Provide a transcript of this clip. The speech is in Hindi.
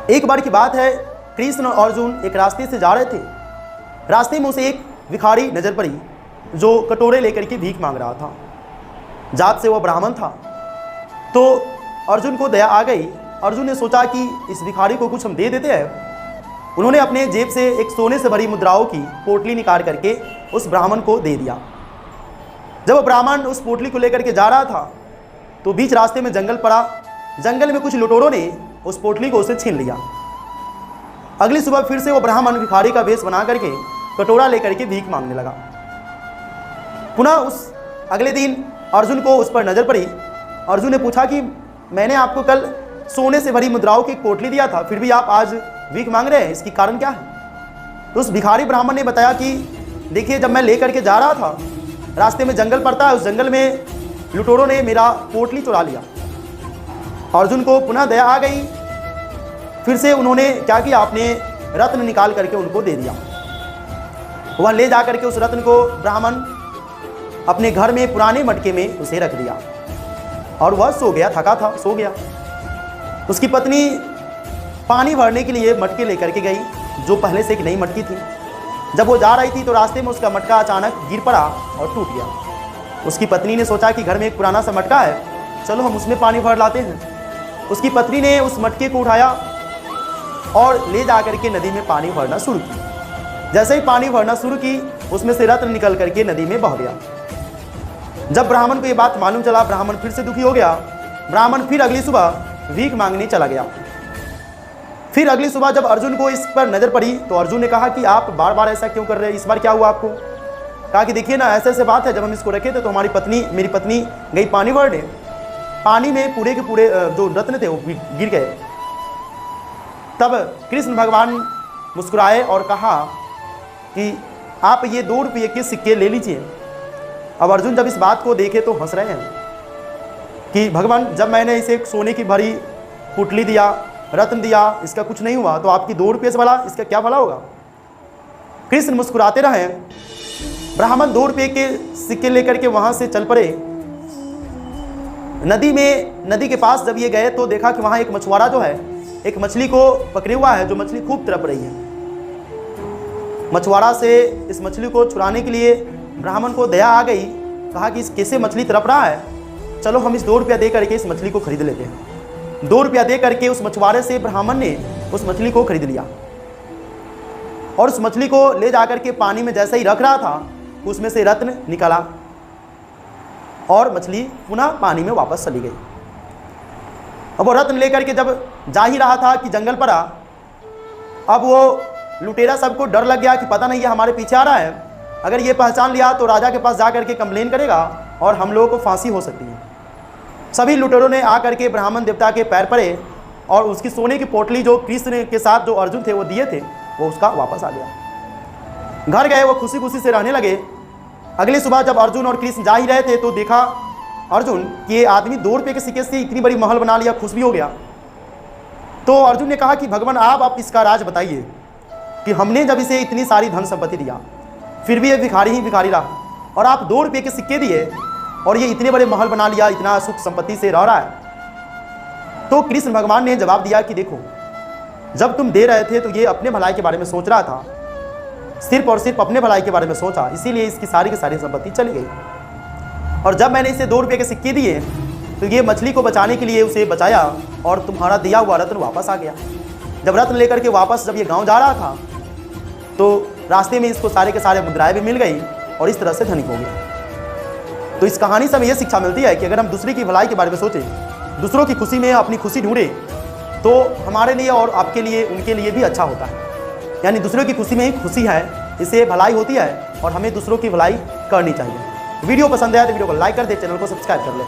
एक बार की बात है, कृष्ण और अर्जुन एक रास्ते से जा रहे थे। रास्ते में उसे एक भिखारी नजर पड़ी जो कटोरे लेकर के भीख मांग रहा था। जात से वह ब्राह्मण था। तो अर्जुन को दया आ गई। अर्जुन ने सोचा कि इस भिखारी को कुछ हम दे देते हैं। उन्होंने अपने जेब से एक सोने से भरी मुद्राओं की पोटली निकाल करके उस ब्राह्मण को दे दिया। जब ब्राह्मण उस पोटली को लेकर के जा रहा था तो बीच रास्ते में जंगल पड़ा। जंगल में कुछ लुटेरों ने उस पोटली को उसे छीन लिया। अगली सुबह फिर से वो ब्राह्मण भिखारी का वेश बना करके कटोरा लेकर के भीख मांगने लगा। पुनः उस अगले दिन अर्जुन को उस पर नजर पड़ी। अर्जुन ने पूछा कि मैंने आपको कल सोने से भरी मुद्राओं की एक पोटली दिया था, फिर भी आप आज भीख मांग रहे हैं, इसकी कारण क्या है? तो उस भिखारी ब्राह्मण ने बताया कि देखिए, जब मैं लेकर के जा रहा था, रास्ते में जंगल पड़ता है, उस जंगल में लुटेरों ने मेरा पोटली चुरा लिया। अर्जुन को पुनः दया आ गई। फिर से उन्होंने क्या किया, अपने रत्न निकाल करके उनको दे दिया। वह ले जा करके उस रत्न को ब्राह्मण अपने घर में पुराने मटके में उसे रख दिया और वह सो गया। थका था, सो गया। उसकी पत्नी पानी भरने के लिए मटके लेकर के गई, जो पहले से एक नई मटकी थी। जब वो जा रही थी तो रास्ते में उसका मटका अचानक गिर पड़ा और टूट गया। उसकी पत्नी ने सोचा कि घर में एक पुराना सा मटका है, चलो हम उसमें पानी भर लाते हैं। उसकी पत्नी ने उस मटके को उठाया और ले जा करके नदी में पानी भरना शुरू किया। जैसे ही पानी भरना शुरू की, उसमें से रत्न निकल करके नदी में बह गया। जब ब्राह्मण को ये बात मालूम चला, ब्राह्मण फिर से दुखी हो गया। ब्राह्मण फिर अगली सुबह भीख मांगने चला गया। फिर अगली सुबह जब अर्जुन को इस पर नजर पड़ी तो अर्जुन ने कहा कि आप बार बार ऐसा क्यों कर रहे हैं, इस बार क्या हुआ आपको? कहा कि देखिए ना, ऐसे ऐसे बात है, जब हम इसको रखे थे तो मेरी पत्नी गई पानी भरने, पानी में पूरे के पूरे जो रत्न थे वो गिर गए। तब कृष्ण भगवान मुस्कुराए और कहा कि आप ये 2 रुपये के सिक्के ले लीजिए। अब अर्जुन जब इस बात को देखे तो हंस रहे हैं कि भगवान, जब मैंने इसे एक सोने की भरी पुटली दिया, रत्न दिया, इसका कुछ नहीं हुआ, तो आपकी 2 रुपये से भला इसका क्या भला होगा? कृष्ण मुस्कुराते रहे। ब्राह्मण 2 रुपये के सिक्के लेकर के वहां से चल पड़े। नदी के पास जब ये गए तो देखा कि वहां एक मछुआरा जो है एक मछली को पकड़े हुआ है, जो मछली खूब तड़प रही है। मछुआरा से इस मछली को छुड़ाने के लिए ब्राह्मण को दया आ गई। कहा कि इस कैसे मछली तड़प रहा है, चलो हम इस 2 रुपया दे करके इस मछली को खरीद लेते हैं। 2 रुपया दे करके उस मछुआरे से ब्राह्मण ने उस मछली को खरीद लिया और उस मछली को ले जाकर के पानी में जैसे ही रख रहा था, उसमें से रत्न निकला और मछली पुनः पानी में वापस चली गई। अब वो रत्न लेकर के जब जा ही रहा था कि जंगल पड़ा। अब वो लुटेरा सबको डर लग गया कि पता नहीं ये हमारे पीछे आ रहा है, अगर ये पहचान लिया तो राजा के पास जा करके कंप्लेन करेगा और हम लोगों को फांसी हो सकती है। सभी लुटेरों ने आकर के ब्राह्मण देवता के पैर पड़े और उसकी सोने की पोटली जो कृष्ण के साथ जो अर्जुन थे वो दिए थे, वो उसका वापस आ गया। घर गए, वो खुशी खुशी से रहने लगे। अगली सुबह जब अर्जुन और कृष्ण जा ही रहे थे तो देखा अर्जुन कि ये आदमी 2 रुपये के सिक्के से इतनी बड़ी महल बना लिया, खुश भी हो गया। तो अर्जुन ने कहा कि भगवान, आप इसका राज बताइए कि हमने जब इसे इतनी सारी धन संपत्ति दिया, फिर भी ये भिखारी ही भिखारी रहा, और आप 2 रुपये के सिक्के दिए और ये इतने बड़े महल बना लिया, इतना सुख संपत्ति से रह रहा है। तो कृष्ण भगवान ने जवाब दिया कि देखो, जब तुम दे रहे थे तो ये अपने भलाई के बारे में सोच रहा था, सिर्फ और सिर्फ अपने भलाई के बारे में सोचा, इसीलिए इसकी सारी की सारी संपत्ति चली गई। और जब मैंने इसे 2 रुपये के सिक्के दिए तो ये मछली को बचाने के लिए उसे बचाया और तुम्हारा दिया हुआ रत्न वापस आ गया। जब रत्न लेकर के वापस जब ये गांव जा रहा था तो रास्ते में इसको सारे के सारे मुद्राएं भी मिल गई और इस तरह से धनिक हो गया। तो इस कहानी से हमें यह शिक्षा मिलती है कि अगर हम दूसरे की भलाई के बारे में सोचें, दूसरों की खुशी में अपनी खुशी ढूंढें, तो हमारे लिए और आपके लिए, उनके लिए भी अच्छा होता है। यानी दूसरों की खुशी में ही खुशी है, इससे भलाई होती है और हमें दूसरों की भलाई करनी चाहिए। वीडियो पसंद आया तो वीडियो को लाइक कर दे, चैनल को सब्सक्राइब कर ले।